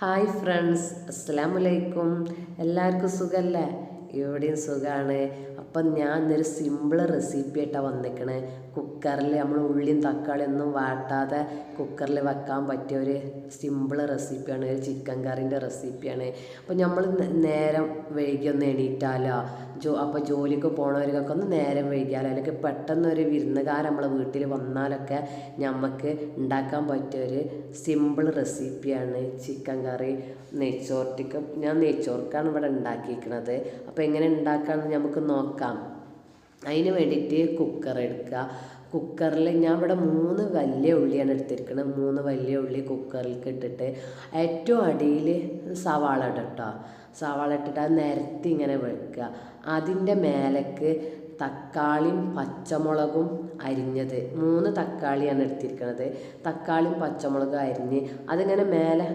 Hi friends, അസ്സലാമു അലൈക്കും. എല്ലാവർക്കും സുഖമല്ലേ? ഇവിടെയും സുഖമാണ്. അപ്പം ഞാൻ ഇന്നൊരു സിമ്പിൾ റെസിപ്പി ആയിട്ടാണ് വന്നിരിക്കണേ. കുക്കറിൽ നമ്മൾ ഉള്ളിയും തക്കാളി ഒന്നും വാട്ടാതെ കുക്കറിൽ വെക്കാൻ പറ്റിയ ഒരു സിമ്പിൾ റെസിപ്പിയാണ്, ഒരു ചിക്കൻ കറീൻ്റെ റെസിപ്പിയാണ്. അപ്പോൾ നമ്മൾ നേരം വൈകിയൊന്ന് എണീറ്റാലോ, അപ്പോൾ ജോലിക്ക് പോണവർക്കൊക്കെ ഒന്ന് നേരം വൈകിയാലോ, അല്ലെങ്കിൽ പെട്ടെന്നൊരു വിരുന്നുകാരൻ നമ്മളെ വീട്ടിൽ വന്നാലൊക്കെ നമുക്ക് ഉണ്ടാക്കാൻ പറ്റിയ ഒരു സിമ്പിൾ റെസിപ്പിയാണ് ചിക്കൻ കറി. ഞാൻ നെയ്ച്ചോർക്കാണ് ഇവിടെ ഉണ്ടാക്കിയിരിക്കുന്നത്. അപ്പോൾ എങ്ങനെ ഉണ്ടാക്കാമെന്ന് നമുക്ക് നോക്കാം. അതിന് വേണ്ടിയിട്ട് കുക്കർ എടുക്കുക. കുക്കറിൽ ഞാൻ ഇവിടെ 3 വലിയ ഉള്ളിയാണ് എടുത്തിരിക്കുന്നത്. 3 വലിയ ഉള്ളി കുക്കറിലേക്ക് ഇട്ടിട്ട് ഏറ്റവും അടിയിൽ സവാള ഇടട്ടോ. സവാള ഇട്ടിട്ട് അത് നിരത്തി ഇങ്ങനെ വെക്കുക. അതിൻ്റെ മേലേക്ക് തക്കാളിയും പച്ചമുളകും അരിഞ്ഞത്, 3 തക്കാളിയാണ് എടുത്തിരിക്കുന്നത്. തക്കാളിയും പച്ചമുളകും അരിഞ്ഞ് അതിങ്ങനെ മേലെ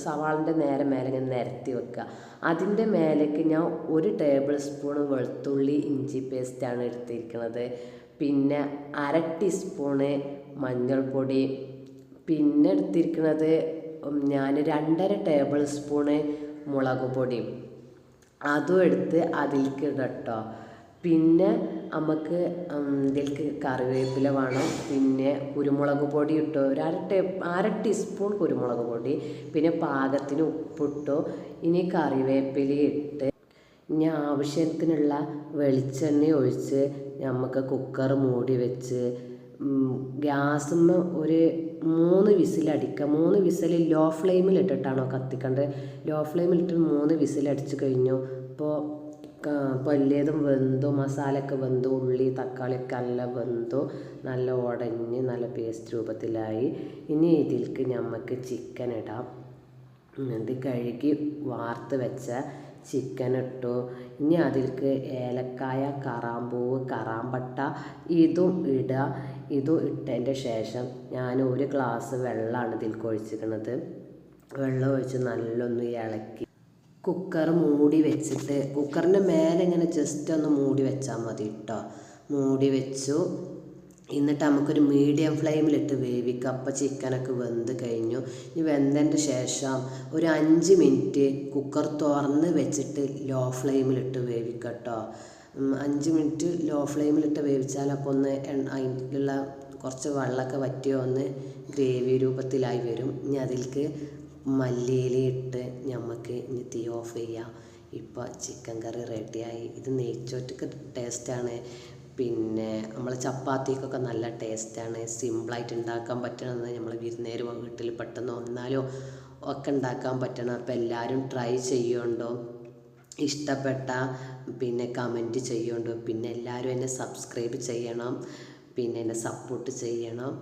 സവാളിൻ്റെ നേരെ മേലെ ഇങ്ങനെ നിരത്തി വെക്കുക. അതിൻ്റെ മേലേക്ക് ഞാൻ 1 ടേബിൾ സ്പൂൺ വെളുത്തുള്ളി ഇഞ്ചി പേസ്റ്റാണ് എടുത്തിരിക്കുന്നത്. പിന്നെ 1/2 ടീസ്പൂണ് മഞ്ഞൾപ്പൊടി, പിന്നെ എടുത്തിരിക്കുന്നത് ഞാൻ 2.5 ടേബിൾ സ്പൂണ് മുളക് പൊടി, അതും എടുത്ത് അതിലേക്ക് ഇടട്ടോ. പിന്നെ നമുക്ക് ഇതിലേക്ക് കറിവേപ്പില വേണം. പിന്നെ കുരുമുളക് പൊടി ഇട്ടു, 1/2 ടീസ്പൂൺ കുരുമുളക് പൊടി, പിന്നെ പാകത്തിന് ഉപ്പിട്ടു. ഇനി കറിവേപ്പില ഇട്ട് ഇനി ആവശ്യത്തിനുള്ള വെളിച്ചെണ്ണ ഒഴിച്ച് നമുക്ക് കുക്കർ മൂടി വെച്ച് ഗ്യാസിന് ഒരു 3 വിസിലടിക്കുക. 3 വിസിൽ ലോ ഫ്ലെയിമിൽ ഇട്ടിട്ടാണോ കത്തിക്കേണ്ടത്. ലോ ഫ്ലെയിമിലിട്ട് 3 വിസിലടിച്ച് കഴിഞ്ഞു. ഇപ്പോൾ വലിയതും വെന്തു, മസാലയൊക്കെ വെന്തു, ഉള്ളി തക്കാളിയൊക്കെ നല്ല വെന്തു, നല്ല ഉടഞ്ഞ് നല്ല പേസ്റ്റ് രൂപത്തിലായി. ഇനി ഇതിലേക്ക് നമുക്ക് ചിക്കൻ ഇടാം. ഇത് കഴുകി വാർത്ത് വെച്ച ചിക്കൻ ഇട്ടു. ഇനി അതിലേക്ക് ഏലക്കായ, കറാമ്പൂവ്, കറാമ്പട്ട ഇതും ഇടുക. ഇതും ഇട്ടതിൻ്റെ ശേഷം ഞാൻ 1 ഗ്ലാസ് വെള്ളമാണ് ഇതിലേക്ക് ഒഴിച്ചിരിക്കുന്നത്. വെള്ളം ഒഴിച്ച് നല്ലൊന്ന് ഇളക്കി കുക്കർ മൂടി വെച്ചിട്ട്, കുക്കറിൻ്റെ മേലെ ഇങ്ങനെ ജസ്റ്റ് ഒന്ന് മൂടി വെച്ചാൽ മതി കേട്ടോ. മൂടി വെച്ചു. എന്നിട്ട് നമുക്കൊരു മീഡിയം ഫ്ലെയിമിലിട്ട് വേവിക്കുക. അപ്പോൾ ചിക്കനൊക്കെ വെന്ത് കഴിഞ്ഞു. ഇനി വെന്തതിൻ്റെ ശേഷം ഒരു 5 മിനിറ്റ് കുക്കർ തുറന്ന് വെച്ചിട്ട് ലോ ഫ്ലെയിമിലിട്ട് വേവിക്കുക കേട്ടോ. 5 മിനിറ്റ് ലോ ഫ്ലെയിമിലിട്ട് വേവിച്ചാൽ അപ്പോൾ ഒന്ന് അതിലുള്ള കുറച്ച് വെള്ളമൊക്കെ വറ്റിയോ ഒന്ന് ഗ്രേവി രൂപത്തിലായി വരും. ഇനി അതിലേക്ക് മല്ലിയില ഇട്ട് നമുക്ക് ഇനി തീ ഓഫ് ചെയ്യാം. ഇപ്പോൾ ചിക്കൻ കറി റെഡിയായി. ഇത് നെയ്ച്ചോറ്റക്ക് ടേസ്റ്റാണ്, പിന്നെ നമ്മൾ ചപ്പാത്തിക്കൊക്കെ നല്ല ടേസ്റ്റാണ്. സിമ്പിളായിട്ട് ഉണ്ടാക്കാൻ പറ്റണമെന്ന് നമ്മൾ വിരുന്നേര് വീട്ടിൽ പെട്ടെന്ന് വന്നാലും ഒക്കെ ഉണ്ടാക്കാൻ പറ്റണം. അപ്പോൾ എല്ലാവരും ട്രൈ ചെയ്യുന്നുണ്ടോ, ഇഷ്ടപ്പെട്ട പിന്നെ കമൻറ്റ് ചെയ്യുന്നുണ്ടോ, പിന്നെ എല്ലാവരും എന്നെ സബ്സ്ക്രൈബ് ചെയ്യണം, പിന്നെ എന്നെ സപ്പോർട്ട് ചെയ്യണം.